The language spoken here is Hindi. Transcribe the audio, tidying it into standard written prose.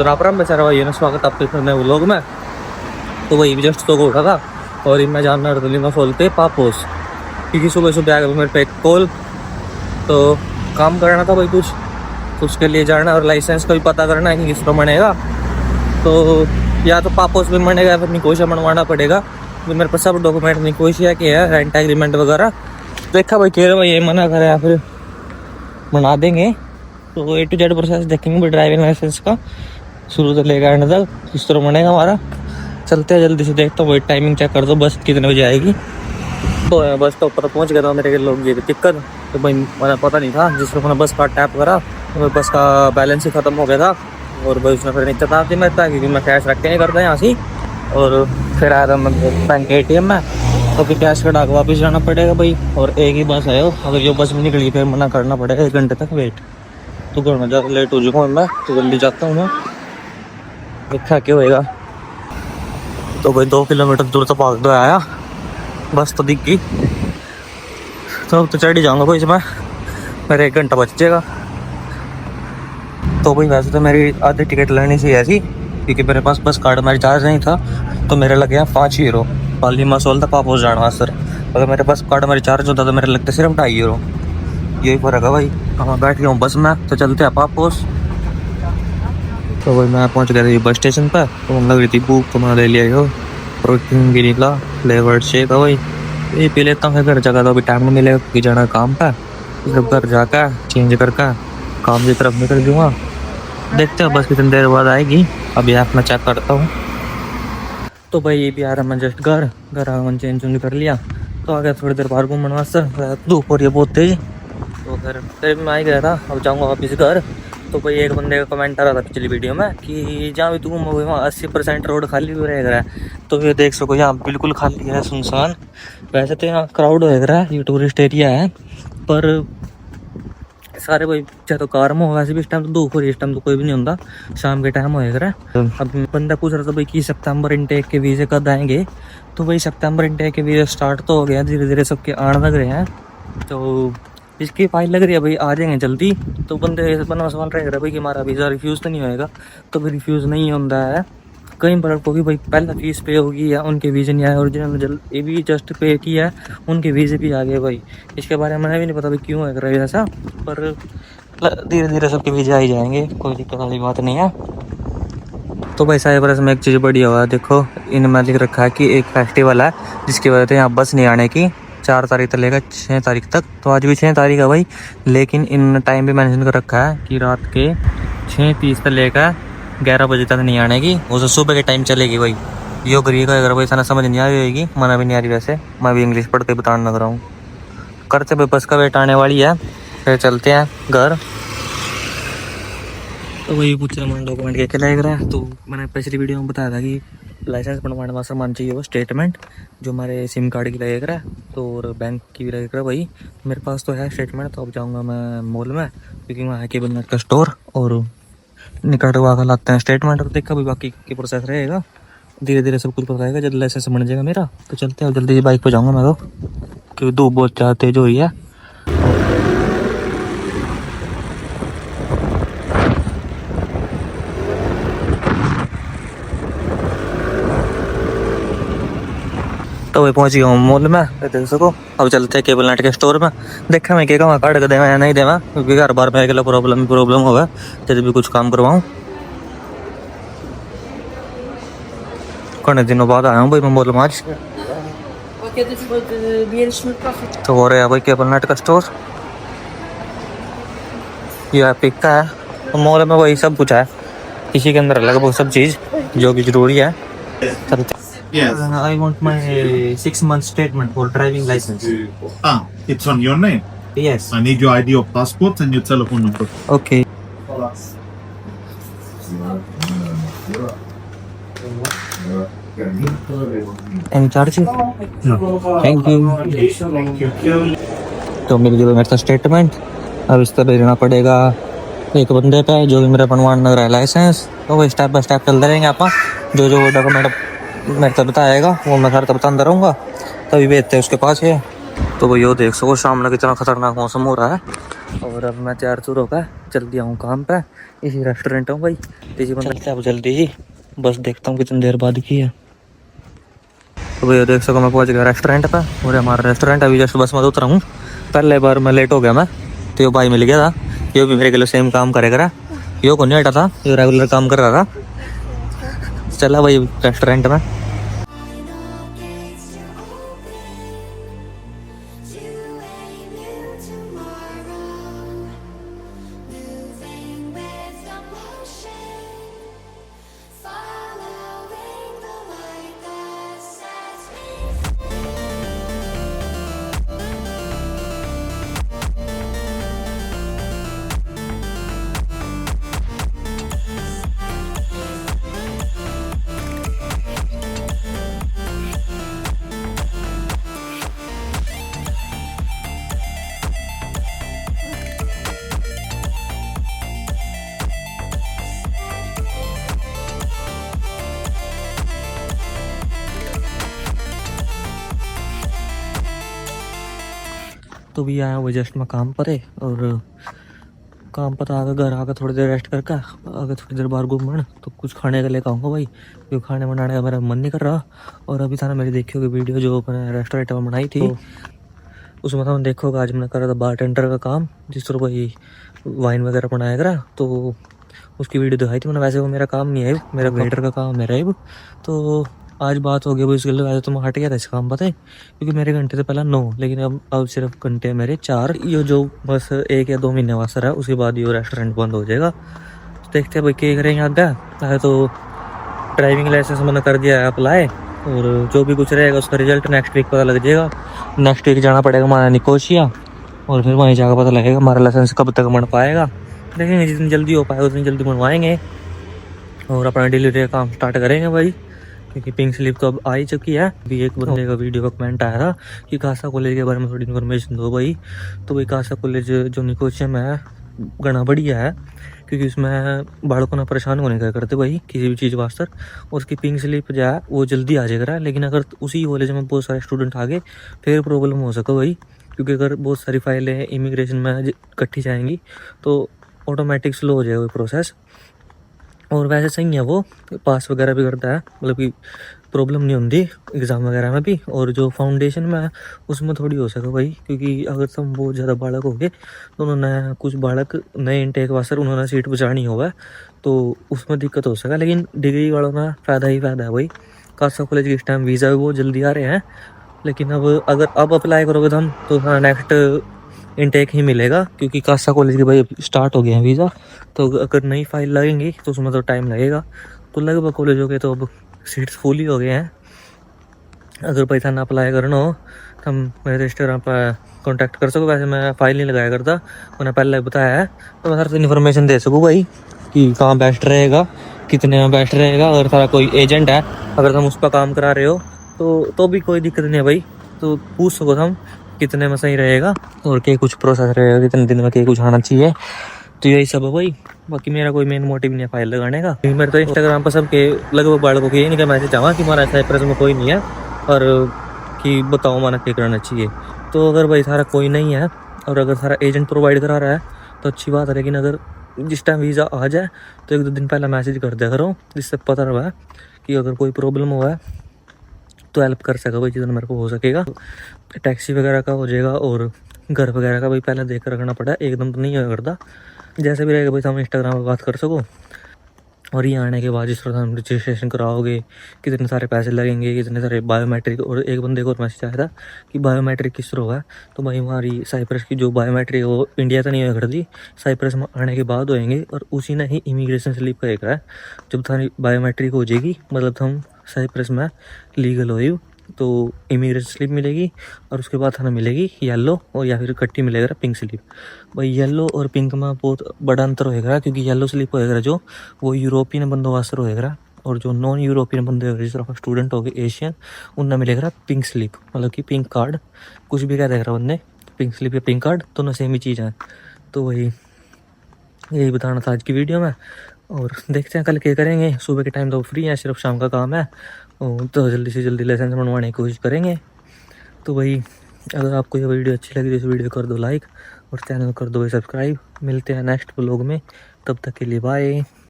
तो राम बेचारा भाई ना, स्वागत आपके इस नए व्लॉग में। तो वही भी जस्ट तो को उठा था और मैं जानना रहा खोलते पापोस, क्योंकि सुबह सुबह आ गया मेरे पे एक कॉल, तो काम करना था भाई कुछ, तो उसके लिए जाना और लाइसेंस का भी पता करना है कि किस पर बनेगा। तो या तो पापोस में बनेगा या फिर निकोशिया बनवाना पड़ेगा। तो मेरे पास सब डॉक्यूमेंट निकोशिया के है, रेंट एग्रीमेंट वगैरह। देखा भाई कह रहे भाई ये मना करे या फिर बना देंगे। तो A to Z प्रोसेस देखेंगे भाई ड्राइविंग लाइसेंस का, शुरू से लेकर एंड तक किस तरह बनेगा हमारा। चलते हैं जल्दी से, देखता हूँ भाई टाइमिंग चेक कर दो बस कितने बजे आएगी। तो बस तो ऊपर पहुँच गया था मेरे के लोग ये दिक्कत, तो भाई मैंने पता नहीं था, जिस पर मैंने बस का टैप करा तो बस का बैलेंस ही ख़त्म हो गया था। और भाई उसने फिर इतना था मैं था क्योंकि मैं कैश रख के नहीं करता यहाँ से। और फिर आया था मैं बैंक के ATM में, तो फिर कैश कटा के वापस जाना पड़ेगा भाई। और एक ही बस है, अगर जो बस में निकली फिर मना करना पड़ेगा 1 घंटे तक वेट। तो घर में ज़्यादा लेट हो चुका हूँ मैं, तो जल्दी जाता हूँ मैं, देखा क्या होएगा। तो भाई 2 किलोमीटर दूर तो भाग दो आया, बस तो दिख गई। तो चढ़ ही जाऊँगा भाई इसमें, मेरा 1 घंटा बच जाएगा। तो भाई वैसे तो मेरी आधी टिकट लेनी चाहिए ऐसी, क्योंकि मेरे पास बस कार्ड में रिचार्ज नहीं था, तो मेरे लगे हैं 5 यूरो पाली मसोल था पापोस जाना सर। अगर मेरे पास कार्ड में रिचार्ज होता तो मेरे लगते सिर्फ 2.5 यूरो। यही फ़र्क है भाई। हाँ बैठ गया हूँ बस में, तो चलते हैं पापोस। तो भाई मैं पहुँच गया था बस स्टेशन पर, तो लग रही थी भूख, तो मैं ले लिया हो प्रोटीन भी निकला, फ्लेवर्ड शेक है भाई, ये पी लेता हूँ। फिर घर जगह तो अभी टाइम नहीं मिलेगा क्योंकि जाना काम पर, फिर घर जाकर चेंज करके काम की तरफ निकल दूँगा। देखते हैं बस कितनी देर बाद आएगी, अभी ऐप में चेक करता हूँ। तो भाई ये भी आ रहा मैं जस्ट घर आया, मैं चेंज कर लिया, तो आ गया थोड़ी देर बाहर घूमने वास्ते, धूप हो रही है बहुत तेज। तो फिर मैं आ गया था, अब जाऊँगा वापस घर। तो भाई एक बंदे का कमेंट आ रहा था पिछली वीडियो में कि जहाँ भी तुम घूमोगे वहाँ 80% रोड खाली भी रह रहा है। तो ये देख सको यहाँ बिल्कुल खाली है, सुनसान। वैसे तो यहाँ क्राउड हो रहा है, ये टूरिस्ट एरिया है, पर सारे भाई चाहे तो कार में हो, वैसे भी इस टाइम तो धूप हो रही है, इस टाइम तो कोई भी नहीं होता, शाम के टाइम होएगा। अब बंदा पूछ रहा था भाई कि सितंबर इनटेक के वीज़े कब आएंगे। तो भाई सितंबर इनटेक के वीज़े स्टार्ट तो हो गया, धीरे धीरे सबके आने लग रहे हैं। तो इसकी फाइल लग रही है भाई आ जाएंगे जल्दी। तो बंदे बना सवाल रहेगा भाई कि हमारा वीज़ा रिफ्यूज़ तो नहीं होएगा। तो फिर रिफ्यूज़ नहीं होता है कई बार होगी भाई, पहला फीस पे होगी या उनके वीज़े नहीं आए, ओरिजिनल ये भी जस्ट पे किया है, उनके वीज़े भी आ गए भाई। इसके बारे में मैंने भी नहीं पता भाई क्यों है रहा ऐसा, पर धीरे धीरे सबके वीज़े आ ही जाएंगे, कोई दिक्कत वाली बात नहीं है। तो भाई साइप्रस में एक चीज़ बढ़िया हुआ है, देखो इनमें लिख रखा है कि एक फेस्टिवल है जिसकी वजह से यहाँ बस नहीं आने की, 4 तारीख तक लेगा 6 तारीख तक। तो आज भी 6 तारीख है भाई, लेकिन इन टाइम भी मैंशन कर रखा है कि रात के 6:30 से लेकर 11 बजे तक नहीं आने की, वो सुबह के टाइम चलेगी भाई। यो करिए का अगर भाई sana समझ नहीं आ रही होगी, मना भी नहीं आ रही, वैसे मैं भी इंग्लिश पढ़ के बताने लग रहा हूँ। करते भाई बस का वेट आने वाली है, फिर चलते हैं घर। तो वही पूछ रहे मैंने डॉक्यूमेंट क्या क्या लग रहा है। तो मैंने पिछली वीडियो में बताया था कि लाइसेंस बनवाने वास्ते मान चाहिए वो स्टेटमेंट जो हमारे सिम कार्ड की लगेगा रहा है, तो और बैंक की भी लगेगा भाई। मेरे पास तो है स्टेटमेंट, तो अब जाऊँगा मैं मॉल में, क्योंकि वहाँ है केबल नेट का स्टोर, और निकटवा कर लाते हैं स्टेटमेंट। और देखा भी बाकी की प्रोसेस रहेगा, धीरे धीरे सब कुछ बताएगा जब लाइसेंस बन जाएगा मेरा। तो चलते हैं जल्दी से, बाइक पर जाऊँगा मैं तो, क्योंकि धूप बहुत ज़्यादा तेज हुई है। तो वही पहुंच गया हूँ मॉल में, देख सको। अब चलते हैं केबल नेट के स्टोर में, देखा मैं क्या कार्ड का देवा या नहीं देवा, क्योंकि हर बार मेरे के लिए प्रॉब्लम होगा जब भी कुछ काम करवाऊँ। कितने दिनों बाद आया हूँ भाई मैं मॉल में आज। तो हो रहा है भाई केबल नेट का स्टोर, ये पिक का है। तो मॉल में वही सब कुछ है, इसी के अंदर अलग बहुत सब चीज़ जो कि ज़रूरी है। चलते। Yes. I want my 6-month statement for driving license. It's on your name. Yes. I need your ID or passport and your telephone number. Okay. Any charges? No. Thank you. Thank you. तो मेरे जो मेरा स्टेटमेंट अब इस तरह देना पड़ेगा एक बंदे पे जो भी मेरा बनवाना लग रहा है लाइसेंस। तो वो स्टेप बाय स्टेप चलते रहेंगे आप, जो डॉक्यूमेंट मेरे को बताएगा वो मैं घर तक बताता रहूँगा, तभी भेजते हैं उसके पास है। तो भाई यो देख सको सामने कितना खतरनाक मौसम हो रहा है। और अब मैं तैयार तुर होकर जल्दी आऊँ काम पे, इसी रेस्टोरेंट हूँ भाई। इसी बंद चलते अब जल्दी ही, बस देखता हूँ कितनी देर बाद की है। तो भैया देख सको मैं पहुंच गया रेस्टोरेंट पे, और हमारा रेस्टोरेंट अभी जस्ट बस में उतरा हूँ। पहले बार मैं लेट हो गया मैं, तो यो भाई मिल गया था, यो भी मेरे के लिए सेम काम करेगा। यो को नहीं हटा था, यो रेगुलर काम कर रहा था। चला भाई रेस्टोरेंट में। तो भी आया वो जस्ट मैं काम पर है, और काम पर आकर घर आकर थोड़ी देर रेस्ट करके आगे थोड़ी देर बाहर घूमन, तो कुछ खाने के लिए कहूँगा भाई, क्योंकि खाने बनाने का मेरा मन नहीं कर रहा। और अभी था ना मेरी देखी होगी वीडियो जो मैंने रेस्टोरेंट में बनाई थी, उसमें था देखोगा आज मैंने करा था बार टेंडर का काम, जिस तरह भाई वाइन वगैरह बनाया करा, तो उसकी वीडियो दिखाई थी मैंने। वैसे वो मेरा काम नहीं है, मेरा वेटर का काम है मेरा है। तो आज बात हो गई वो इसके लिए, वैसे तो मैं हट गया था इस काम पता है, क्योंकि मेरे घंटे से पहले 9, लेकिन अब सिर्फ घंटे मेरे 4। ये जो बस 1 या 2 महीने वास्ते है, उसके बाद ये रेस्टोरेंट बंद हो जाएगा। तो देखते हैं भाई क्या करेंगे आगे। तो ड्राइविंग लाइसेंस मैंने कर दिया है अप्लाई, और जो भी कुछ रहेगा उसका रिजल्ट नेक्स्ट वीक पता लग जाएगा। नेक्स्ट वीक जाना पड़ेगा हमारा निकोशिया, और फिर वहीं जाकर पता लगेगा हमारा लाइसेंस कब तक बन पाएगा। देखेंगे जितनी जल्दी हो पाएगा उतनी जल्दी बनवाएंगे, और अपना डिलीवरी का काम स्टार्ट करेंगे भाई, क्योंकि पिंक स्लिप तो अब आ ही चुकी है। अभी एक बंदे का वीडियो का कमेंट आया था कि कासा कॉलेज के बारे में थोड़ी इन्फॉर्मेशन दो भाई। तो भाई कासा कॉलेज जो निकोशिया में है घना बढ़िया है, क्योंकि उसमें बालकों ना परेशान होने का करते भाई किसी भी चीज़ वास्ते, और उसकी पिंक स्लिप जो है वो जल्दी आ जाएगा। लेकिन अगर उसी कॉलेज में बहुत सारे स्टूडेंट आ गए फिर प्रॉब्लम हो सके भाई, क्योंकि अगर बहुत सारी फाइलें इमिग्रेशन में इकट्ठी जाएंगी तो ऑटोमेटिक स्लो हो जाएगा वो प्रोसेस। और वैसे सही है वो, पास वगैरह भी करता है, मतलब कि प्रॉब्लम नहीं होती एग्ज़ाम वगैरह में भी। और जो फाउंडेशन में है उसमें थोड़ी हो सके भाई, क्योंकि अगर तुम बहुत ज़्यादा बालक हो गए तो उन्होंने कुछ बालक नए इनटेक वास्ते उन्होंने सीट बचानी होगा, तो उसमें दिक्कत हो सका। लेकिन डिग्री वालों का फ़ायदा ही फ़ायदा है भाई। खासा कॉलेज के इस टाइम वीज़ा भी बहुत जल्दी आ रहे हैं, लेकिन अब अगर अब अप्लाई करोगे तो हम तो हाँ नेक्स्ट इनटेक ही मिलेगा, क्योंकि कासा कॉलेज के भाई स्टार्ट हो गए हैं वीज़ा। तो अगर नई फाइल लगेंगी तो उसमें तो टाइम लगेगा। तो लगभग कॉलेजों के तो अब सीट्स फुल ही हो गए हैं। अगर पैसा ना अप्लाई करना हो तो हम मेरे इंस्टाग्राम पर कॉन्टैक्ट कर सको। वैसे मैं फाइल नहीं लगाया करता, मैंने पहले बताया है, तो मैं सर इन्फॉर्मेशन दे सकूँ भाई कि कहाँ बेस्ट रहेगा, कितने में बेस्ट रहेगा। अगर सारा कोई एजेंट है अगर तुम उस पर काम करा रहे हो तो भी कोई दिक्कत नहीं है भाई, तो पूछ सको हम कितने में सही रहेगा और क्या कुछ प्रोसेस रहेगा, कितने दिन में क्या कुछ आना चाहिए। तो यही सब है भाई, बाकी मेरा कोई मेन मोटिव नहीं है फाइल लगाने का। मेरे तो इंस्टाग्राम पर सबके लगभग बालकों के नहीं मैसेज आवा कि हमारा साइप्रस में कोई नहीं है और कि बताओ हमारा क्या करना चाहिए। तो अगर भाई सारा कोई नहीं है और अगर सारा एजेंट प्रोवाइड करा रहा है तो अच्छी बात है, लेकिन अगर जिस टाइम वीज़ा आ जाए तो 1-2 दिन पहले मैसेज कर दिया करो, जिससे पता रहा कि अगर कोई प्रॉब्लम हुआ है तो हेल्प कर सका भाई जितना मेरे को हो सकेगा। टैक्सी वगैरह का हो जाएगा और घर वगैरह का भाई पहले देख कर रखना पड़ा, एकदम तो नहीं हो करता। जैसे भी रहेगा भाई हम इंस्टाग्राम पर बात कर सको। और ये आने के बाद जिस तरह हम रजिस्ट्रेशन कराओगे कितने सारे पैसे लगेंगे, कितने सारे बायोमेट्रिक। और एक बंदे को और मैसेज आया था कि बायोमेट्रिक किस तरह होगा, तो भाई हमारी साइप्रस की जो बायोमेट्रिक वो इंडिया तो नहीं हुआ करती, साइप्रस में आने के बाद होएंगे। और उसी ने ही इमिग्रेशन स्लिप का एक है, जब तुम्हारी बायोमेट्रिक हो जाएगी मतलब हम साइप्रस में लीगल हो तो इमिग्रेशन स्लिप मिलेगी। और उसके बाद हमें मिलेगी येलो और या फिर इकट्ठी मिलेगा पिंक स्लिप। भाई येलो और पिंक में बहुत बड़ा अंतर होएगा, क्योंकि येलो स्लिप होएगा जो वो यूरोपियन बंदों वास्ते होएगा, और जो नॉन यूरोपियन बंदे होगा जिस तरह स्टूडेंट हो गए एशियन, उनमें मिलेगा पिंक स्लिप, मतलब कि पिंक कार्ड। कुछ भी कह देगा बंदे, पिंक स्लिप या पिंक कार्ड दोनों सेम ही चीज़ है। तो वही यही बताना था आज की वीडियो में। और देखते हैं कल क्या करेंगे। सुबह के टाइम तो फ्री है, सिर्फ शाम का काम है, तो जल्दी से जल्दी लाइसेंस बनवाने की कोशिश करेंगे। तो भाई अगर आपको ये वीडियो अच्छी लगी तो इस वीडियो कर दो लाइक और चैनल कर दो सब्सक्राइब। मिलते हैं नेक्स्ट व्लॉग में, तब तक के लिए बाय।